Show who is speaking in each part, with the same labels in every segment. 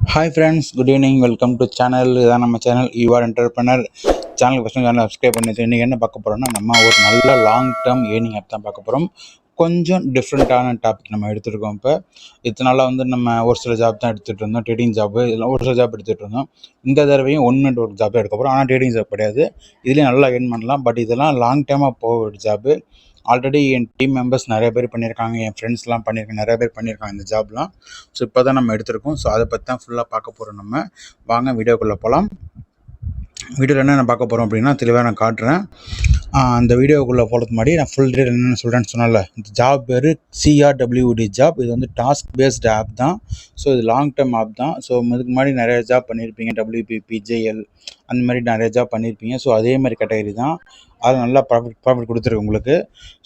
Speaker 1: Hi friends, good evening. Welcome to channel. இதான் நம்ம channel your entrepreneur channel. First channel subscribe பண்ணி இன்றைக்கி என்ன பார்க்க போகிறோம்னா, நம்ம ஒரு நல்ல லாங் டேர்ம் ஏர்னிங் ஆப் தான் பார்க்க போகிறோம். கொஞ்சம் டிஃப்ரெண்ட்டான டாபிக் நம்ம எடுத்துகிட்டு இப்போ இத்தனை நாளாக நம்ம ஒரு சில ஜாப் தான் எடுத்துகிட்டு இருந்தோம், ட்ரேடிங் ஜாப்பு இதெல்லாம் ஒரு சில ஜாப் எடுத்துகிட்டு இருந்தோம். இந்த தடவையும் 1 மினிட் ஒரு ஜாப் எடுக்க போகிறோம். ஆனால் ட்ரேடிங் ஜாப் கிடையாது. இதுலேயும் நல்லா ஏர்ன் பண்ணலாம். பட் இதெல்லாம் லாங் டேர்மாக போக ஜாப்பு. ஆல்ரெடி என் டீம் மெம்பர்ஸ் நிறைய பேர் பண்ணியிருக்காங்க, என் ஃப்ரெண்ட்ஸ்லாம் பண்ணியிருக்காங்க, நிறைய பேர் பண்ணியிருக்காங்க இந்த ஜாப்லாம். ஸோ இப்போ தான் நம்ம எடுத்திருக்கோம். ஸோ அதை பற்றி தான் ஃபுல்லாக பார்க்க போகிறோம். நம்ம வாங்க வீடியோக்குள்ளே போகலாம். வீடியோவில் என்னென்ன பார்க்க போகிறோம் அப்படின்னா தெளிவாக நான் காட்டுறேன். அந்த வீடியோக்குள்ளே போகிறதுக்கு முன்னாடி நான் ஃபுல் டீட்டெயில் என்னென்ன சொல்கிறேன்னு சொன்னால, இந்த ஜாப் பேர் CRWD ஜாப். இது டாஸ்க் பேஸ்டு ஆப் தான். ஸோ இது லாங் டேர்ம் ஆப் தான். ஸோ இதுக்கு முன்னாடி நிறைய ஜாப் பண்ணியிருப்பீங்க, WPP, JL அந்த மாதிரி நிறைய ஜாப் பண்ணியிருப்பீங்க. ஸோ அதே மாதிரி கேட்டகரி தான். அது நல்லா ப்ராஃபிட் கொடுத்துருக்கு உங்களுக்கு.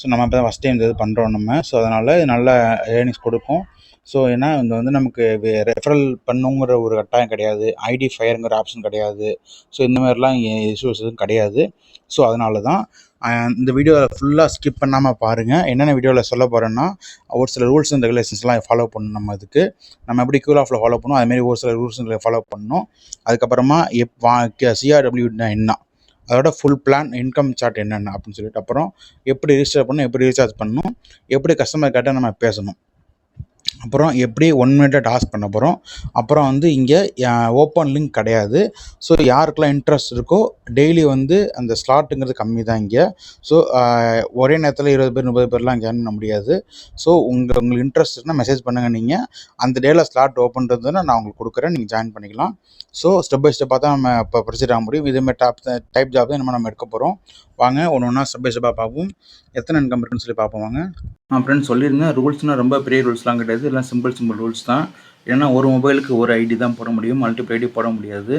Speaker 1: ஸோ நம்ம இப்போ தான் ஃபஸ்ட் டைம் இது பண்ணுறோம் நம்ம. ஸோ அதனால் நல்ல ஏர்னிங்ஸ் கொடுக்கும். ஸோ ஏன்னா இந்த நமக்கு ரெஃபரல் பண்ணுங்கிற ஒரு கட்டாயம் கிடையாது, ஐடி ஃபயருங்கிற ஆப்ஷன் கிடையாது. ஸோ இந்த மாதிரிலாம் இஷ்யூஸ் எதுவும் கிடையாது. ஸோ அதனால தான் இந்த வீடியோவில் ஃபுல்லாக ஸ்கிப் பண்ணாமல் பாருங்கள். என்னென்ன வீடியோவில் சொல்ல போகிறேன்னா, ஒரு சில ரூல்ஸ் அண்ட் ரெகுலேஷன்ஸ்லாம் ஃபாலோ பண்ணணும். நம்ம எப்படி க்யூர் ஆஃபில் ஃபாலோ பண்ணணும், அதுமாரி ஒரு சில ரூல்ஸ் அண்ட் ஃபாலோ பண்ணணும். அதுக்கப்புறமா CRWDனா என்ன, அதோட ஃபுல் பிளான், இன்கம் சார்ட் என்னென்ன அப்படின்னு சொல்லிட்டு, அப்புறம் எப்படி ரிஜிஸ்டர் பண்ணணும், எப்படி ரீசார்ஜ் பண்ணணும், எப்படி கஸ்டமர் கிட்ட நம்ம பேசணும், அப்புறம் எப்படி 1 மினிட்டை டாஸ்க் பண்ண போகிறோம். அப்புறம் இங்கே ஓப்பன் லிங்க் கிடையாது. ஸோ யாருக்கெல்லாம் இன்ட்ரெஸ்ட் இருக்கோ டெய்லி அந்த ஸ்லாட்டுங்கிறது கம்மி தான் இங்கே. ஸோ ஒரே நேரத்தில் 20 பேர் 30 பேர்லாம் ஜாயின் பண்ண முடியாது. ஸோ உங்களுக்கு இன்ட்ரெஸ்ட் இருந்தால் மெசேஜ் பண்ணுங்கள். நீங்கள் அந்த டேயில் ஸ்லாட் ஓப்பன் இருந்ததுன்னா நான் உங்களுக்கு கொடுக்குறேன், நீங்கள் ஜாயின் பண்ணிக்கலாம். ஸோ ஸ்டெப் பை ஸ்டெப்பாக தான் நம்ம இப்போ ப்ரொசீட் ஆக முடியும். இதுமாதிரி டைப் ஜாப் தான் நம்ம எடுக்க போகிறோம். வாங்க ஒன்று ஒன்றா ஸ்டெப் பை ஸ்டெப்பாக பார்ப்போம். எத்தனை இன்கம் இருக்குன்னு சொல்லி பார்ப்போம் வாங்க. ஃப்ரெண்ட்ஸ் சொல்லியிருந்தேன், ரூல்ஸ்னால் ரொம்ப பெரிய ரூல்ஸ்லாம் கிடையாது, எல்லாம் சிம்பிள் ரூல்ஸ் தான். ஏன்னா ஒரு மொபைலுக்கு ஒரு ஐடி தான் போட முடியும், மல்டிபிள் ஐடி போட முடியாது.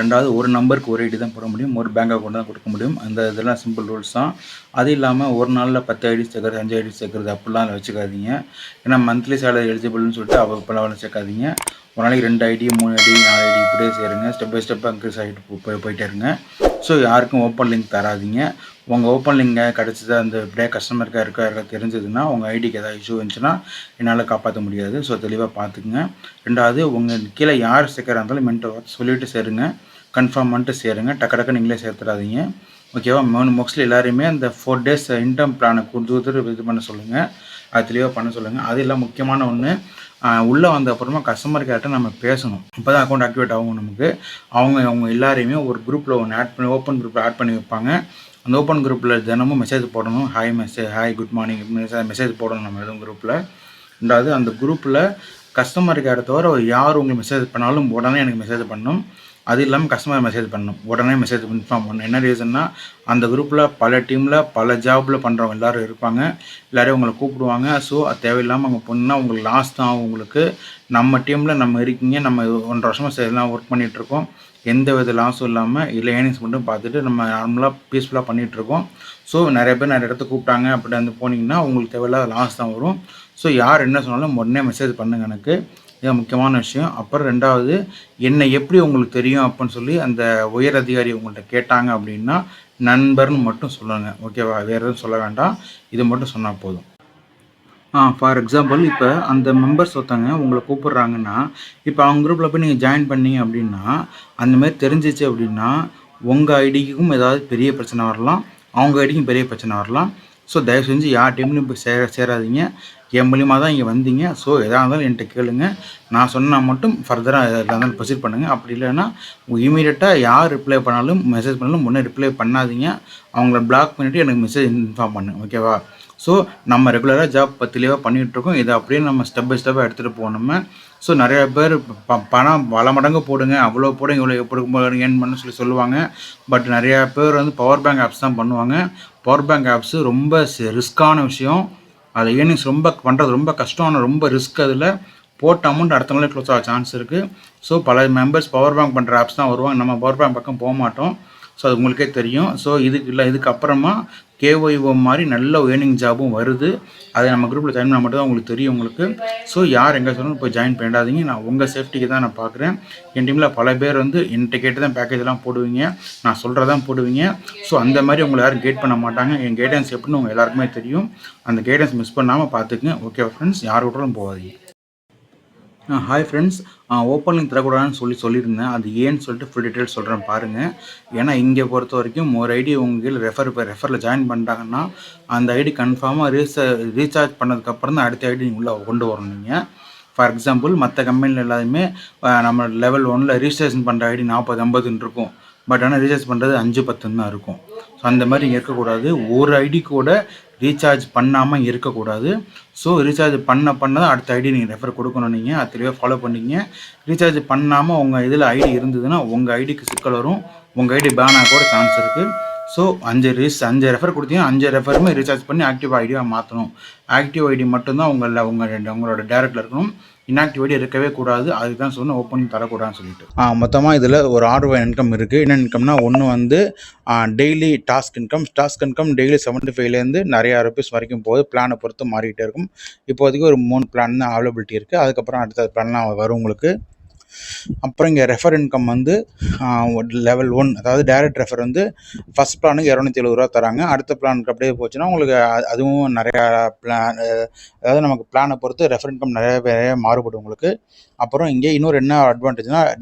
Speaker 1: ரெண்டாவது ஒரு நம்பருக்கு ஒரு ஐடி தான் போட முடியும், ஒரு பேங்க் அக்கௌண்ட் தான் கொடுக்க முடியும். இதெல்லாம் சிம்பிள் ரூல்ஸ் தான். அது இல்லாமல் ஒரு நாளில் 10 ஐடி சேர்க்குறது, 5 ஐடி சேர்க்குறது அப்படிலாம் வச்சுக்காதீங்க. ஏன்னா மந்த்லி சேலரி எலிஜிபிள்னு சொல்லிட்டு இப்போலாம் சேர்க்காதீங்க. ஒரு நாளைக்கு 2 ஐடி 3 ஐடி 4 ஐடி இப்படியே சேருங்க. ஸ்டெப் பை ஸ்டெப்பாக இன்க்ரீஸ் ஆகிட்டு போயிட்டே இருங்க. ஸோ யாருக்கும் ஓப்பன் லிங்க் தராதிங்க. உங்கள் ஓப்பன் லிங்கை கிடச்சது அந்த இப்படியே கஸ்டமருக்காக இருக்கா தெரிஞ்சதுன்னா, உங்கள் ஐடிக்கு ஏதாவது இஷ்யூ இருந்துச்சுன்னா என்னால் காப்பாற்ற முடியாது. ஸோ தெளிவாக பார்த்துக்குங்க. ரெண்டாவது, உங்கள் கீழே யார் சேர்க்குறா இருந்தாலும் மென்டர் சொல்லிவிட்டு சேருங்க, கன்ஃபார்ம் பண்ணிட்டு சேருங்க. டக்கு நீங்களே சேர்த்துடாதீங்க. ஓகேவா? மோஸ்ட்லி எல்லாருமே அந்த 4 days இன்கம் பிளானை கொடுத்து இது பண்ண சொல்லுங்கள், அது தெளிவாக பண்ண சொல்லுங்கள். அது எல்லாம் முக்கியமான ஒன்று. உள்ளே வந்த அப்புறமா கஸ்டமர் கேர்ட்ட நம்ம பேசணும். அப்போ தான் அக்கௌண்ட் ஆக்டிவேட் ஆகும் நமக்கு. அவங்க எல்லாரையுமே ஒரு குரூப்பில் ஒன்று ஆட் பண்ணி, ஓப்பன் குரூப்பில் ஆட் பண்ணி வைப்பாங்க. அந்த ஓப்பன் குரூப்பில் தினமும் மெசேஜ் போடணும். ஹாய் குட் மார்னிங் மெசேஜ் போடணும் நம்ம எதுவும் குரூப்பில். ரெண்டாவது, அந்த குரூப்பில் கஸ்டமர் கேரை தவிர யார் உங்களுக்கு மெசேஜ் பண்ணாலும் உடனே எனக்கு மெசேஜ் பண்ணணும். அது இல்லாமல் கஸ்டமர் மெசேஜ் பண்ணணும், உடனே மெசேஜ் இன்ஃபார்ம் பண்ணணும். என்ன ரீசன்னா, அந்த குரூப்பில் பல டீமில் பல ஜாபில் பண்ணுறவங்க எல்லோரும் இருப்பாங்க. எல்லோரும் உங்களை கூப்பிடுவாங்க. ஸோ அது தேவையில்லாமல் அங்கே போனால் உங்களுக்கு லாஸ் தான் ஆகும். உங்களுக்கு நம்ம டீமில் நம்ம இருக்கீங்க, நம்ம 1.5 வருஷமாக எல்லாம் ஒர்க் பண்ணிகிட்ருக்கோம், எந்த வித லாஸும் இல்லாமல் இல்லை ஏர்னிங்ஸ் மட்டும் பார்த்துட்டு நம்ம நார்மலாக பீஸ்ஃபுல்லாக பண்ணிகிட்ருக்கோம். ஸோ நிறைய பேர் நிறைய இடத்துக்கு கூப்பிட்டாங்க அப்படி போனீங்கன்னா உங்களுக்கு தேவையில்லாத லாஸ் தான் வரும். ஸோ யார் என்ன சொன்னாலும் உடனே மெசேஜ் பண்ணுங்க எனக்கு. இது முக்கியமான விஷயம். அப்புறம் ரெண்டாவது, என்னை எப்படி உங்களுக்கு தெரியும் அப்படின்னு சொல்லி அந்த உயர் அதிகாரி உங்கள்கிட்ட கேட்டாங்க அப்படின்னா, நண்பர்னு மட்டும் சொல்லுங்கள். ஓகேவா? வேறு எதுவும் சொல்ல வேண்டாம், இது மட்டும் சொன்னால் போதும். ஃபார் எக்ஸாம்பிள், இப்போ அந்த மெம்பர்ஸ் ஒருத்தங்க உங்களை கூப்பிட்றாங்கன்னா, இப்போ அவங்க குரூப்பில் போய் நீங்கள் ஜாயின் பண்ணீங்க அப்படின்னா, அந்தமாதிரி தெரிஞ்சிச்சு அப்படின்னா உங்கள் ஐடிக்கும் ஏதாவது பெரிய பிரச்சனை வரலாம், அவங்க ஐடிக்கும் பெரிய பிரச்சனை வரலாம். ஸோ தயவு செஞ்சு யார் டீம்லையும் போய் சேராதீங்க. என் மூலியமாக தான் இங்கே வந்தீங்க. ஸோ எதாக இருந்தாலும் என்கிட்ட கேளுங்க, நான் சொன்னால் மட்டும் ஃபர்தராக எதாக இருந்தாலும் ப்ரொசீட் பண்ணுங்கள். அப்படி இல்லைன்னா இமீடியட்டாக யார் ரிப்ளை பண்ணாலும் மெசேஜ் பண்ணாலும் முன்னே ரிப்ளை பண்ணாதீங்க. அவங்கள பிளாக் பண்ணிவிட்டு எனக்கு மெசேஜ் இன்ஃபார்ம் பண்ணு. ஓகேவா? ஸோ நம்ம ரெகுலராக ஜாப் தெளிவாக பண்ணிகிட்ருக்கோம். இதை அப்படியே நம்ம ஸ்டெப் பை ஸ்டெப்பாக எடுத்துகிட்டு போகணும். ஸோ நிறையா பேர் பணம் பல மடங்கு போடுங்க, அவ்வளோ போடுங்க, இவ்வளோ எப்படி ஏர்ன் பண்ண சொல்லுவாங்க. பட் நிறையா பேர் பவர் பேங்க் ஆப்ஸ் தான் பண்ணுவாங்க. பவர் பேங்க் ஆப்ஸு ரொம்ப ரிஸ்க்கான விஷயம். அதில் ஏர்னிங்ஸ் பண்ணுறது ரொம்ப கஷ்டம், ரொம்ப ரிஸ்க். அதில் போட்ட அமௌண்ட் அடுத்த நாளே க்ளோஸ் ஆக சான்ஸ் இருக்குது. ஸோ பல மெம்பர்ஸ் பவர் பேங்க் பண்ணுற ஆப்ஸ் தான் வருவாங்க, நம்ம பவர் பேங்க் பக்கம் போக மாட்டோம். ஸோ அது உங்களுக்கே தெரியும். ஸோ இதுக்கப்புறமா KYO மாதிரி நல்ல ஏர்னிங் ஜாபும் வருது. அதை நம்ம குரூப்பில் ஜாயின் பண்ணால் மட்டும் தான் உங்களுக்கு தெரியும் உங்களுக்கு. ஸோ யார் எங்கே சொன்னாலும் போய் ஜாயின் பண்ணிடாதீங்க. நான் உங்கள் சேஃப்டிக்கு தான் நான் பார்க்குறேன். என் டீமில் பல பேர் என்கிட்ட கேட்டு தான் பேக்கேஜெலாம் போடுவீங்க, நான் சொல்கிறதான் போடுவீங்க. ஸோ அந்த மாதிரி உங்களை யாரும் கைட் பண்ண மாட்டாங்க. என் கைடன்ஸ் எப்படின்னு உங்கள் எல்லாருக்குமே தெரியும். அந்த கைடன்ஸ் மிஸ் பண்ணாமல் பார்த்துக்குங்க. ஓகே ஃப்ரெண்ட்ஸ், யார் விட்டாலும் போகாதீங்க. Hi friends. ஓப்பன் லிங்க் தரக்கூடாதுன்னு சொல்லியிருந்தேன். அது ஏன்னு சொல்லிட்டு ஃபுல் டீட்டெயில்ஸ் சொல்கிறேன் பாருங்கள். ஏன்னா இங்கே பொறுத்த வரைக்கும் ஒரு ஐடி உங்கள் ரெஃபரில் ஜாயின் பண்ணிட்டாங்கன்னா அந்த ஐடி கன்ஃபார்மாக ரீசார்ஜ் பண்ணதுக்கப்புறம் தான் அடுத்த ஐடி உள்ளே கொண்டு வரணும் நீங்கள். ஃபார் எக்ஸாம்பிள் மற்ற கம்பெனியில் எல்லாருமே நம்ம லெவல் 1ல் ரிஜிஸ்ட்ரேஷன் பண்ணுற ஐடி 40-50 இருக்கும். பட் ஆனால் ரீசார்ஜ் பண்ணுறது 5-10 தான் இருக்கும். ஸோ அந்த மாதிரி இங்கே இருக்கக்கூடாது. ஒரு ஐடி கூட ரீசார்ஜ் பண்ணாமல் இருக்கக்கூடாது. ஸோ ரீசார்ஜ் பண்ண தான் அடுத்த ஐடி நீங்கள் ரெஃபர் கொடுக்கணும். நீங்கள் அது தெளிவாக ஃபாலோ பண்ணிங்க. ரீசார்ஜ் பண்ணாமல் உங்கள் இதில் ஐடி இருந்ததுன்னா உங்கள் ஐடிக்கு சிக்கல் வரும். உங்கள் ஐடி பேன் ஆக கூட சான்ஸ் இருக்குது. ஸோ 5 ரெஃபர் கொடுத்தீங்கன்னா 5 ரெஃபருமே ரீசார்ஜ் பண்ணி ஆக்டிவ் ஐடியாக மாற்றணும். ஆக்டிவ் ஐடி மட்டும்தான் உங்களோட டேரக்டில் இருக்கணும். இன்ஆக்டிவ் ஐடி இருக்கவே கூடாது. அதுக்கு தான் சொன்ன ஓப்பன் தரக்கூடாதுன்னு சொல்லிட்டு. மொத்தமாக இதில் ஒரு 6 ரூபாய் இன்கம் இருக்குது. என்ன இன்கம்னா, ஒன்று வந்து டெய்லி டாஸ்க் இன்கம் டெய்லி 75லேருந்து நிறையா ருபீஸ் வரைக்கும் போகுது. பிளானை பொறுத்து மாறிக்கிட்டே இருக்கும். இப்போதைக்கு ஒரு 3 பிளான் தான் அவைலபிலிட்டி இருக்குது. அதுக்கப்புறம் அடுத்த பிளான்லாம் வரும் உங்களுக்கு. அப்புறம் இங்கே ரெஃபர் இன்கம் வந்து லெவல் 1, அதாவது டைரக்ட் ரெஃபர் வந்து ஃபஸ்ட் பிளானுக்கு 270 தராங்க. அடுத்த பிளானுக்கு அப்படியே போச்சுன்னா உங்களுக்கு அதுவும் நிறையா பிளான், அதாவது நமக்கு பிளானை பொறுத்து ரெஃபர் இன்கம் நிறைய மாறுபடும் உங்களுக்கு. அப்புறம் இங்கே இன்னொரு என்ன அட்வான்டேஜ்னால்,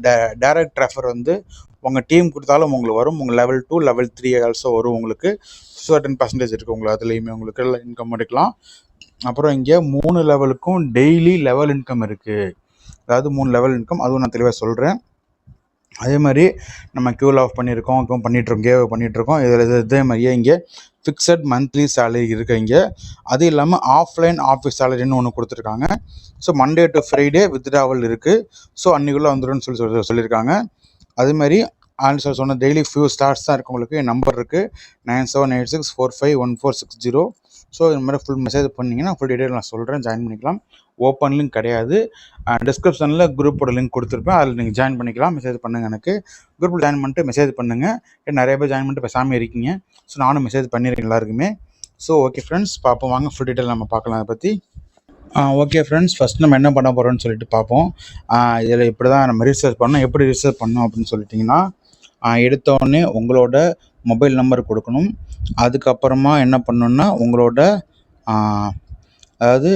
Speaker 1: டைரக்ட் ரெஃபர் வந்து உங்கள் டீம் கொடுத்தாலும் உங்களுக்கு வரும். உங்கள் லெவல் 2 லெவல் 3 ஆல்சோ வரும் உங்களுக்கு. சர்டன் பர்சன்டேஜ் இருக்குது உங்களுக்கு, அதுலேயுமே உங்களுக்கு இன்கம் எடுக்கலாம். அப்புறம் இங்கே 3 லெவலுக்கும் டெய்லி லெவல் இன்கம் இருக்குது. அதாவது 3 லெவல் இன்கம், அதுவும் நான் தெளிவாக சொல்கிறேன். அதே மாதிரி நம்ம கியூல் ஆஃப் பண்ணியிருக்கோம், கேவ் பண்ணிகிட்ருக்கோம். இதே மாதிரியே இங்கே ஃபிக்ஸட் மந்த்லி சேலரி இருக்குது இங்கே. அது இல்லாமல் ஆஃப்லைன் ஆஃபீஸ் சேலரின்னு ஒன்று கொடுத்துருக்காங்க. So Monday to Friday withdrawal இருக்குது. ஸோ அன்றைக்குள்ளே வந்துடும்னு சொல்லியிருக்காங்க. அதேமாதிரி ஆன்சர் சொன்ன டெய்லி ஃபியூ ஸ்டார்ஸ் தான் இருக்குது உங்களுக்கு. நம்பர் இருக்குது 9786451460. ஸோ இந்த மாதிரி ஃபுல் மெசேஜ் பண்ணிங்கன்னா ஃபுல் டீட்டெயில் நான் சொல்கிறேன், ஜாயின் பண்ணிக்கலாம். ஓப்பன் லிங்க் கிடையாது. டிஸ்கிரிப்ஷனில் குரூப்போட லிங்க் கொடுத்துருப்பேன், அதில் நீங்கள் ஜாயின் பண்ணிக்கலாம். மெசேஜ் பண்ணுங்கள் எனக்கு. குரூப்பில் ஜாயின் பண்ணிட்டு மெசேஜ் பண்ணுங்கள். நிறைய பேர் ஜாயின் பண்ணிட்டு பேசாமல் இருக்கீங்க. ஸோ நானும் மெசேஜ் பண்ணிடுறேன் எல்லாருக்குமே. ஸோ ஓகே ஃப்ரெண்ட்ஸ், பார்ப்போம் வாங்க, ஃபுல் டீட்டெயில் நம்ம பார்க்கலாம் அதை பற்றி. ஓகே ஃப்ரெண்ட்ஸ், ஃபஸ்ட் நம்ம என்ன பண்ண போகிறோம்னு சொல்லிட்டு பார்ப்போம். இதில் இப்படி தான் நம்ம ரிசர்ச் பண்ணோம். எப்படி ரிசர்ச் பண்ணோம் அப்படின்னு சொல்லிட்டிங்கன்னா, எடுத்தோடனே உங்களோட மொபைல் நம்பர் கொடுக்கணும். அதுக்கப்புறமா என்ன பண்ணணுன்னா, உங்களோட அதாவது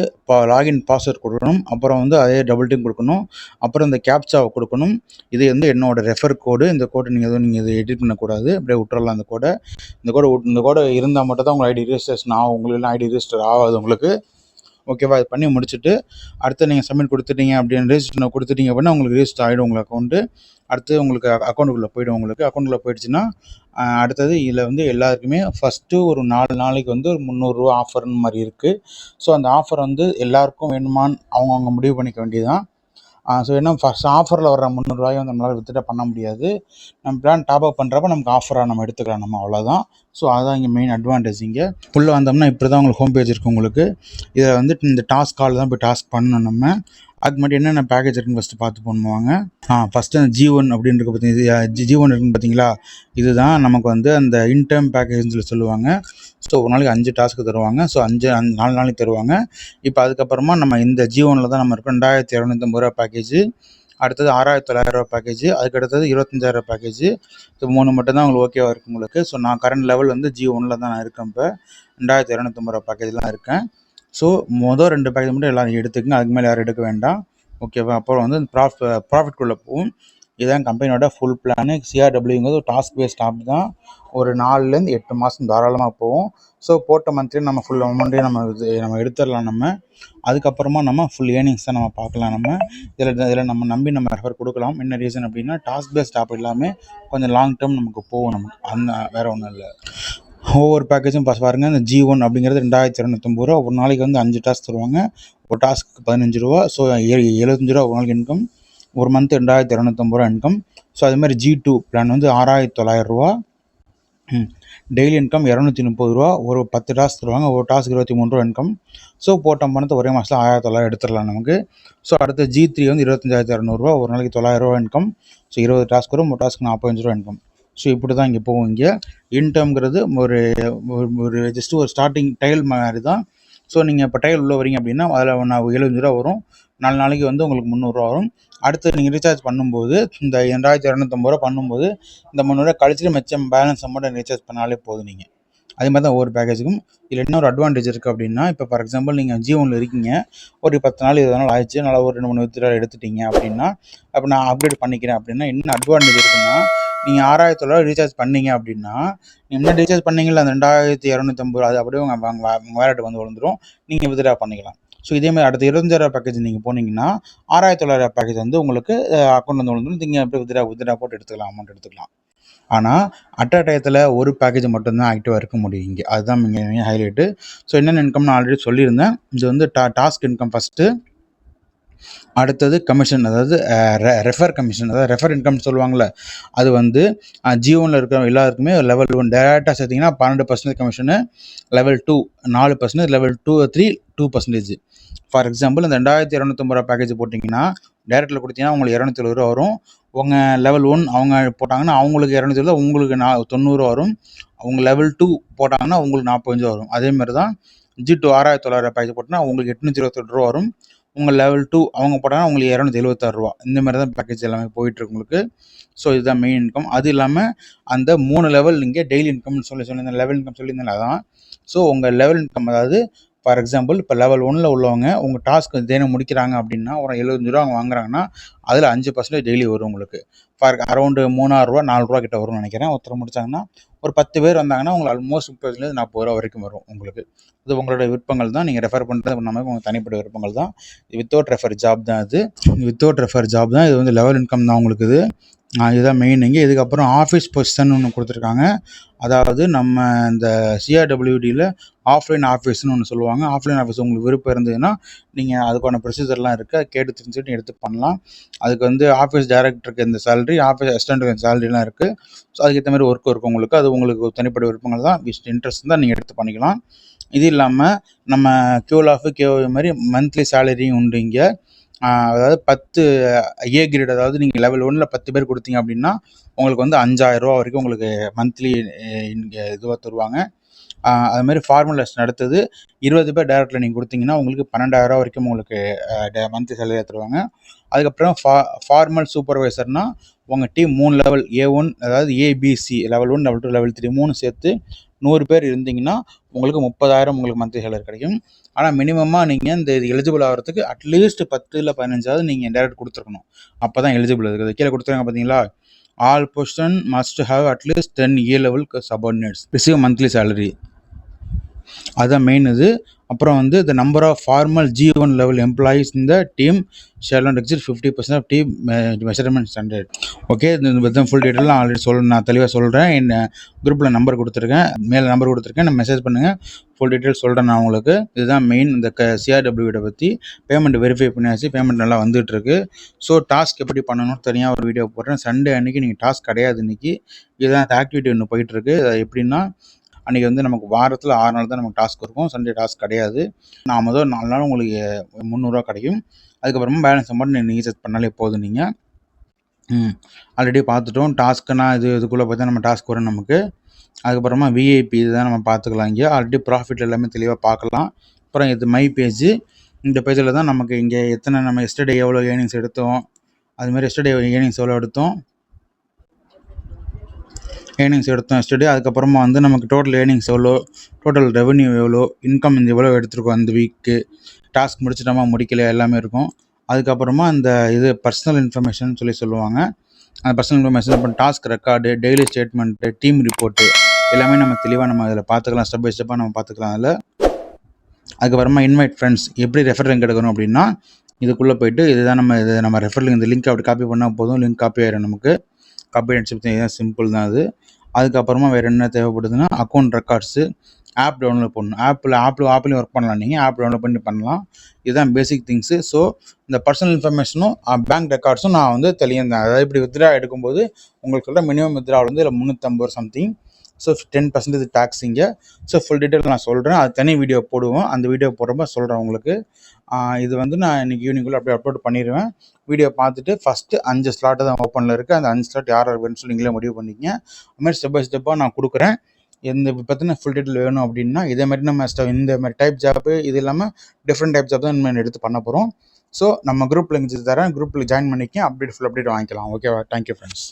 Speaker 1: லாகின் பாஸ்வேர்ட் கொடுக்கணும். அப்புறம் வந்து அதே டபுள் டிக் கொடுக்கணும். அப்புறம் இந்த கேப்சாவை கொடுக்கணும். இது வந்து என்னோட ரெஃபர் கோடு. இந்த கோடு நீங்கள் இதை எடிட் பண்ணக்கூடாது, அப்படியே விட்டுறலாம். இந்த கோடு இருந்தால் மட்டும் தான் உங்கள் ஐடி ரிஜிஸ்ட்ரேஷன் ஆகும். உங்களுக்கு ஐடி ரிஜிஸ்டர் ஆகாது உங்களுக்கு. ஓகேவா? இது பண்ணி முடிச்சுட்டு அடுத்து நீங்கள் சப்மிட் கொடுத்துட்டீங்க அப்படின்னு ரெஜிஸ்டர் கொடுத்துட்டீங்க அப்படின்னா உங்களுக்கு ரிஜிஸ்டர் ஆகிடும் உங்கள் அக்கௌண்ட்டு. அடுத்து உங்களுக்கு அக்கௌண்ட்டுக்குள்ளே போய்டும். அக்கௌண்ட்டுக்குள்ளே போயிடுச்சுன்னா அடுத்தது இதில் வந்து எல்லாருக்குமே ஃபஸ்ட்டு ஒரு 4 நாளைக்கு வந்து ஒரு 300 ரூபா ஆஃபர்னு மாதிரி இருக்குது. ஸோ அந்த ஆஃபர் வந்து எல்லாருக்கும் வேணுமான்னு அவங்கவுங்க முடிவு பண்ணிக்க வேண்டியதுதான். ஸோ என்ன ஃபஸ்ட் ஆஃபரில் வர 300 ரூபாயை வந்து நம்மளால் வித்ட்ரா பண்ண முடியாது. நம்ம பிளான் டாப்அப் பண்ணுறப்ப நமக்கு ஆஃபராக நம்ம எடுத்துக்கலாம், நம்ம அவ்வளோதான். ஸோ அதுதான் இங்கே மெயின் அட்வான்டேஜ். இங்கே உள்ளே வந்தோம்னா இப்படி தான் உங்களுக்கு ஹோம் பேஜ் இருக்குது உங்களுக்கு. இதில் வந்து இந்த டாஸ்க் கால் தான் போய் டாஸ்க் பண்ணணும் நம்ம. அதுக்கு மட்டும் என்னென்ன பேக்கேஜ் இருக்குன்னு ஃபஸ்ட்டு பார்த்து பண்ணுவாங்க. ஃபஸ்ட்டு அந்த G1 அப்படின்னு இருக்க பார்த்தீங்கன்னா, G1 இருக்குன்னு பார்த்தீங்களா, இதுதான் நமக்கு வந்து அந்த இன்டர்ம் பேக்கேஜ்னு சொல்லுவாங்க. ஸோ ஒரு நாளைக்கு 5 டாஸ்க்கு தருவாங்க. ஸோ 4 நாளைக்கு தருவாங்க. இப்போ அதுக்கப்புறமா நம்ம இந்த G1ல் தான் நம்ம இருக்கோம். 2250 ரூபா பேக்கேஜ். அடுத்தது 6900 ரூபா பேக்கேஜ். அதுக்கு அடுத்தது 25,000 பேக்கேஜ். ஸோ 3 மட்டும் தான் உங்களுக்கு ஓகேவாக இருக்குது உங்களுக்கு. ஸோ நான் கரண்ட் லெவல் வந்து G1ல் தான் நான் இருக்கேன். இப்போ 2250 ரூபா பேக்கேஜ்லாம் இருக்கேன். ஸோ மொதல் 2 பேக்கேஜ் மட்டும் எல்லோரும் எடுத்துக்கங்க, அதுக்கு மேலே யாரும் எடுக்க வேண்டாம். ஓகேவா? அப்புறம் வந்து ப்ராஃபிட்குள்ளே போகும். இதுதான் கம்பெனியோட ஃபுல் பிளானு. CRWங்கிறது ஒரு டாஸ்க் பேஸ்ட் ஆப் தான். ஒரு 4லேருந்து 8 மாதம் தாராளமாக போகும். ஸோ போட்ட மந்த்லி நம்ம ஃபுல் அமௌண்ட்டையும் நம்ம எடுத்துடலாம் நம்ம. அதுக்கப்புறமா நம்ம ஃபுல் ஏர்னிங்ஸ் தான் நம்ம பார்க்கலாம் நம்ம. இதில் நம்ம நம்பி நம்ம ரெஃபர் கொடுக்கலாம். என்ன ரீசன் அப்படின்னா, டாஸ்க் பேஸ்ட் ஆப் எல்லாமே கொஞ்சம் லாங் டேர்ம் நமக்கு போகும் நமக்கு. வேறு ஒன்றும் இல்லை. ஒவ்வொரு பேக்கேஜும் பாருங்கள். இந்த G1 அப்படிங்கிறது 2250 ரூபா. ஒரு நாளைக்கு வந்து 5 டாஸ்க் தருவாங்க. ஒரு டாஸ்க்கு 15 ரூபா. ஸோ 75 ரூபா ஒரு நாளைக்கு இன்கம். ஒரு மந்த் 2250 ரூபா இன்கம். ஸோ அதுமாதிரி G2 பிளான் வந்து 6900 ரூபா. டெய்லி இன்கம் 230 ரூபா. ஒரு 10 டாஸ்க் தருவாங்க. ஒரு டாஸ்க் 23 ரூபா இன்கம். ஸோ போட்ட பணத்தை ஒரே மாதத்தில் 1900 எடுத்துடலாம் நமக்கு. ஸோ அடுத்து G3 வந்து 25,200 ரூபா. ஒரு நாளைக்கு 900 ரூபா இன்கம். ஸோ 20 டாஸ்க் வரும். ஒரு டாஸ்க்கு 45 ரூபா இன்கம். ஸோ இப்படி தான் இங்கே போகும். இங்கே இன்டர்ம்ங்கிறது ஒரு ஜஸ்ட் ஒரு ஸ்டார்டிங் டைல் மாதிரி தான். ஸோ நீங்கள் இப்போ டைல் உள்ளே வரீங்க அப்படின்னா அதில் 75 ரூபா வரும். 4 நாளைக்கு வந்து உங்களுக்கு 300 ரூபா வரும். அடுத்து நீங்கள் ரீசார்ஜ் பண்ணும்போது இந்த 2250 ரூபா பண்ணும்போது இந்த 300 ரூபா கழிச்சுட்டு மிச்சம் பேலன்ஸ் அமௌண்ட்டை ரீசார்ஜ் பண்ணாலே போதும் நீங்கள். அதே மாதிரி தான் ஒவ்வொரு பேக்கேஜுக்கும். இதில் என்ன ஒரு அட்வான்டேஜ் இருக்குது அப்படின்னா, இப்போ ஃபார் எக்ஸாம்பிள் நீங்கள் ஜியோவில் இருக்கீங்க, ஒரு 10 நாள் 20 நாள் ஆயிடுச்சு, நல்லா ஒரு 2 3 வித்ட்ரா எடுத்துட்டீங்க அப்படின்னா, அப்போ நான் அப்கிரேட் பண்ணிக்கிறேன் அப்படின்னா என்ன அட்வான்டேஜ் இருக்குன்னா, நீங்கள் 6,900 ரீசார்ஜ் பண்ணீங்க அப்படின்னா, நீங்கள் முன்னாடி ரீசார்ஜ் பண்ணீங்களா அந்த 2,250 அது அப்படியே உங்கள் வேலெட்டுக்கு வந்து விழுந்துடும், நீங்கள் வித்ட்ரா பண்ணிக்கலாம். ஸோ இதேமாதிரி அடுத்த 25,000 பேக்கேஜ் நீங்கள் போனீங்கன்னா 6,900 பேக்கேஜ் வந்து உங்களுக்கு அக்கௌண்ட் வந்து விழுந்துடும், நீங்கள் அப்படியே வித்ட்ரா போட்டு எடுத்துக்கலாம், அமௌண்ட் எடுத்துக்கலாம். ஆனால் டயத்தில் ஒரு பேக்கேஜ் மட்டும்தான் ஆக்டிவாக இருக்க முடியும் இங்கே, அதுதான் இங்கே ஹைலைட்டு. ஸோ என்னென்ன இன்கம்னு ஆல்ரெடி சொல்லியிருந்தேன். இது வந்து டாஸ்க் இன்கம் ஃபஸ்ட்டு, அடுத்தது கமிஷன், அதாவது ரெஃபர் கமிஷன், அதாவது ரெஃபர் இன்கம் சொல்லுவாங்கள்ல, அது வந்து ஜியோவில் இருக்கிற எல்லாருக்குமே லெவல் 1 டேரெக்டாக சேர்த்திங்கன்னா 12% commission, level 2 4%, level 3 2%. For example இந்த 2,250 பேக்கேஜ் போட்டிங்கன்னா டேரெக்டில் கொடுத்தீங்கன்னா உங்களுக்கு 270 வரும். உங்கள் லெவல் 1 அவங்க போட்டாங்கன்னா அவங்களுக்கு 270, உங்களுக்கு 90 வரும். அவங்க லெவல் 2 போட்டாங்கன்னா உங்களுக்கு 45 வரும். அதேமாதிரி தான் G2 6,900 பேக்கேஜ் போட்டிங்கன்னா உங்களுக்கு 828 வரும். உங்கள் லெவல் 2 அவங்க போட்டாங்கன்னா உங்களுக்கு 276 இந்த மாதிரி தான் பேக்கேஜ் எல்லாமே போயிட்டுருக்கு உங்களுக்கு. ஸோ இதுதான் மெயின் இன்கம். அது இல்லாமல் அந்த 3 லெவல் நீங்கள் டெய்லி இன்கம்னு சொல்லியிருந்தேன், லெவல் இன்கம் சொல்லியிருந்தேன். அதான் ஸோ உங்கள் லெவல் இன்கம், அதாவது ஃபார் எக்ஸாம்பிள் இப்போ லெவல் 1ல் உள்ளவங்க உங்கள் டாஸ்க் தினம் முடிக்கிறாங்க அப்படின்னா ஒரு 75 அவங்க வாங்குறாங்கன்னா அதில் 5% டெய்லி வரும் உங்களுக்கு. ஃபார் அரௌண்டு 3,000 4 கிட்ட வரும்னு நினைக்கிறேன். ஒருத்தர் முடிச்சாங்கன்னா ஒரு 10 பேர் வந்தாங்கன்னா உங்களுக்கு ஆல்மோஸ்ட் 30 40 வரைக்கும் வரும் உங்களுக்கு. இது உங்களோட விருப்பங்கள் தான், நீங்கள் ரெஃபர் பண்ணுறது நமக்கு உங்கள் தனிப்பட்ட விருப்பங்கள் தான். வித்தவுட் ரெஃபர் ஜாப் தான் இது, வித்தவுட் ரெஃபர் ஜாப் தான் இது. வந்து லெவல் இன்கம் தான் உங்களுக்கு இது. இதுதான் மெயின். இங்கே இதுக்கப்புறம் ஆஃபீஸ் பொசிஷன் ஒன்று கொடுத்துருக்காங்க. அதாவது நம்ம இந்த சிஆர்டபிள்யூடியில் ஆஃப்லைன் ஆஃபீஸ்னு ஒன்று சொல்லுவாங்க. ஆஃப்லைன் ஆஃபீஸ் உங்களுக்கு விருப்பம் இருந்ததுன்னா நீங்கள் அதுக்கான ப்ரொசீஜர்லாம் இருக்குது, அதை கேட்டு தெரிஞ்சுட்டு எடுத்து பண்ணலாம். அதுக்கு வந்து ஆஃபீஸ் டைரக்டருக்கு இந்த சேலரி, ஆஃபீஸ் அசிஸ்டண்ட்டுக்கு சேலரிலாம் இருக்குது. ஸோ அதுக்கேற்ற மாதிரி ஒர்க் இருக்கும் உங்களுக்கு. அது உங்களுக்கு தனிப்பட்ட விருப்பங்கள் தான், இன்ட்ரெஸ்ட் தான், நீங்கள் எடுத்து பண்ணிக்கலாம். இது இல்லாமல் நம்ம கியூ மாதிரி மந்த்லி சேலரியும் உண்டு இங்கே. அதாவது 10 ஏ கிரேட், அதாவது நீங்கள் லெவல் 1ல் 10 பேர் கொடுத்தீங்க அப்படின்னா உங்களுக்கு வந்து 5,000 வரைக்கும் உங்களுக்கு மந்த்லி இங்கே இதுவாக தருவாங்க. அதுமாதிரி ஃபார்மல் அசிஸ்டன்ட் அடுத்தது 20 பேர் டேரக்டில் நீங்கள் கொடுத்தீங்கன்னா உங்களுக்கு 12,000 வரைக்கும் உங்களுக்கு மந்த்லி சேலரியாக தருவாங்க. அதுக்கப்புறம் ஃபார்மல் சூப்பர்வைசர்னால் உங்கள் டீம் 3 லெவல் A1, அதாவது ஏபிசி லெவல் 1 லெவல் 2 லெவல் 3 3 சேர்த்து 100 பேர் இருந்தீங்கன்னா உங்களுக்கு 30,000 உங்களுக்கு மந்த்லி சேலரி கிடைக்கும். ஆனால் மினிமமாக நீங்கள் இந்த இது எலிஜிபிள் ஆகிறதுக்கு அட்லீஸ்ட் 10 இல்லை 15 நீங்கள் டேரக்ட் கொடுத்துருக்கணும், அப்போ தான் எலிஜிபிள் இருக்குது. கீழே கொடுத்துருக்காங்க பார்த்தீங்களா, all position must have at least 10 A level subordinates receive monthly salary, அதுதான் மெயின் இது. அப்புறம் வந்து the number of formal G1 level employees in the team shall not exceed 50% of team measurement standard. Okay, இந்த full டீட்டெயிலாம் already நான் தெளிவாக சொல்கிறேன். என் குரூப்பில் number கொடுத்துருக்கேன், மேலே நம்பர் கொடுத்துருக்கேன், நான் மெசேஜ் பண்ணுங்கள், ஃபுல் டீட்டெயில் சொல்கிறேன் நான் உங்களுக்கு. இதுதான் மெயின் இந்த சிஆர்டபிள்யூட பற்றி. பேமெண்ட் வெரிஃபை பண்ணியாச்சு, பேமெண்ட் நல்லா வந்துட்டுருக்கு. ஸோ டாஸ்க் எப்படி பண்ணணும்னு தனியாக ஒரு வீடியோ போடுறேன். சண்டே அன்றைக்கி நீங்கள் டாஸ்க் கிடையாது இன்றைக்கி. இதுதான் அந்த ஆக்டிவிட்டி ஒன்று போயிட்டுருக்கு. அது எப்படின்னா, அன்றைக்கி வந்து நமக்கு வாரத்தில் 6 நாள் தான் நமக்கு டாஸ்க் இருக்கும், சண்டே டாஸ்க் கிடையாது. நான் முதல் 4 நாள் உங்களுக்கு 300 கிடைக்கும். அதுக்கப்புறமா பேலன்ஸ் அமௌண்ட் நீங்கள் ரீசார்ஜ் பண்ணாலே போதும். நீங்கள் ஆல்ரெடி பார்த்துட்டோம். டாஸ்க்குனா இதுக்குள்ளே பார்த்தா நம்ம டாஸ்க் வரும் நமக்கு. அதுக்கப்புறமா விஐபி இதுதான் நம்ம பார்த்துக்கலாம். இங்கே ஆல்ரெடி ப்ராஃபிட் எல்லாமே தெளிவாக பார்க்கலாம். அப்புறம் இது மை பேஜ், இந்த பேஜில் தான் நமக்கு இங்கே எத்தனை நம்ம எஸ்டர்டே எவ்வளோ ஏர்னிங்ஸ் எடுத்தோம், அதுமாதிரி எஸ்டர்டே ஏர்னிங்ஸ் எவ்வளோ எடுத்தோம் எஸ்டர்டே. அதுக்கப்புறமா வந்து நமக்கு டோட்டல் ஏர்னிங்ஸ் எவ்வளோ, டோட்டல் ரெவன்யூ எவ்வளோ, இன்கம் இந்த எவ்வளோ எடுத்துருக்கோம் அந்த வீக்கு, டாஸ்க் முடிச்சிட்டோமா முடிக்கலையா எல்லாமே இருக்கும். அதுக்கப்புறமா இந்த இது பர்சனல் இன்ஃபர்மேஷன் சொல்லுவாங்க. அந்த பர்சனல் இன்ஃபர்மேஷன், அப்புறம் task record, daily statement, team report எல்லாமே நம்ம தெளிவாக நம்ம அதில் பார்த்துக்கலாம். ஸ்டெப் பை ஸ்டெப்பாக நம்ம பார்த்துக்கலாம் அதில். அதுக்கப்புறமா இன்வைட் ஃப்ரெண்ட்ஸ், எப்படி ரெஃபர் லிங்க் எடுக்கணும் அப்படின்னா இதுக்குள்ளே போய்ட்டு இதுதான் நம்ம ரெஃபர் லிங்க், இந்த லிங்க் அப்படி காப்பி பண்ணால் போதும், லிங்க் காப்பி ஆயிடும் நமக்கு. காப்பி அடிச்சு சிம்பிள் தான் அது. அதுக்கப்புறமா வேறு என்ன தேவைப்படுதுன்னா அக்கௌண்ட் ரெக்கார்ட்ஸு, ஆப் டவுன்லோட் பண்ணணும். ஆப்லேயும் ஒர்க் பண்ணலாம், நீங்கள் ஆப் டவுன்லோட் பண்ணிடலாம். இதுதான் பேசிக் திங்ஸு. ஸோ இந்த பர்சனல் இன்ஃபர்மேஷனும் பேங்க் ரெக்கார்ட்ஸும் நான் வந்து தெளிந்தேன். அதாவது இப்படி வித்ட்ரா எடுக்கும்போது உங்களுக்கு சொல்கிற மினிமம் வித்ட்ராவில் வந்து இதில் 350 சம்திங். ஸோ 10% டேக்ஸ் இங்கே. ஸோ ஃபுல் டீட்டெயில் நான் சொல்கிறேன், அது தனி வீடியோ போடுவோம், அந்த வீடியோ போடுறப்ப சொல்கிறேன் உங்களுக்கு. இது வந்து நான் இன்றைக்கி ஈவினிங்குள்ளே அப்படியே அப்லோட் பண்ணிடுவேன். வீடியோ பார்த்துட்டு ஃபஸ்ட்டு 5 ஸ்லாட்டு தான் ஓப்பனில் இருக்குது, அந்த 5 ஸ்லாட் யார் வேணும்னு சொல்லி நீங்களே முடிவு பண்ணிக்கங்க. அதுமாதிரி ஸ்டெப் பை ஸ்டெப்பாக நான் கொடுக்குறேன். எந்த பற்றின ஃபுல் டீட்டெயில் வேணும் அப்படின்னா இதே மாதிரி நம்ம இந்த மாதிரி டைப் ஜாப்பு, இது இல்லாமல் டிஃப்ரெண்ட் டைப் ஜாப் தான் நம்ம எடுத்து பண்ண போகிறோம். ஸோ நம்ம குரூப் லிங்க் தரேன், குரூப்பில் ஜாயின் பண்ணிக்க, ஃபுல் அப்டேட் வாங்கிக்கலாம். ஓகேவா? Thank you friends.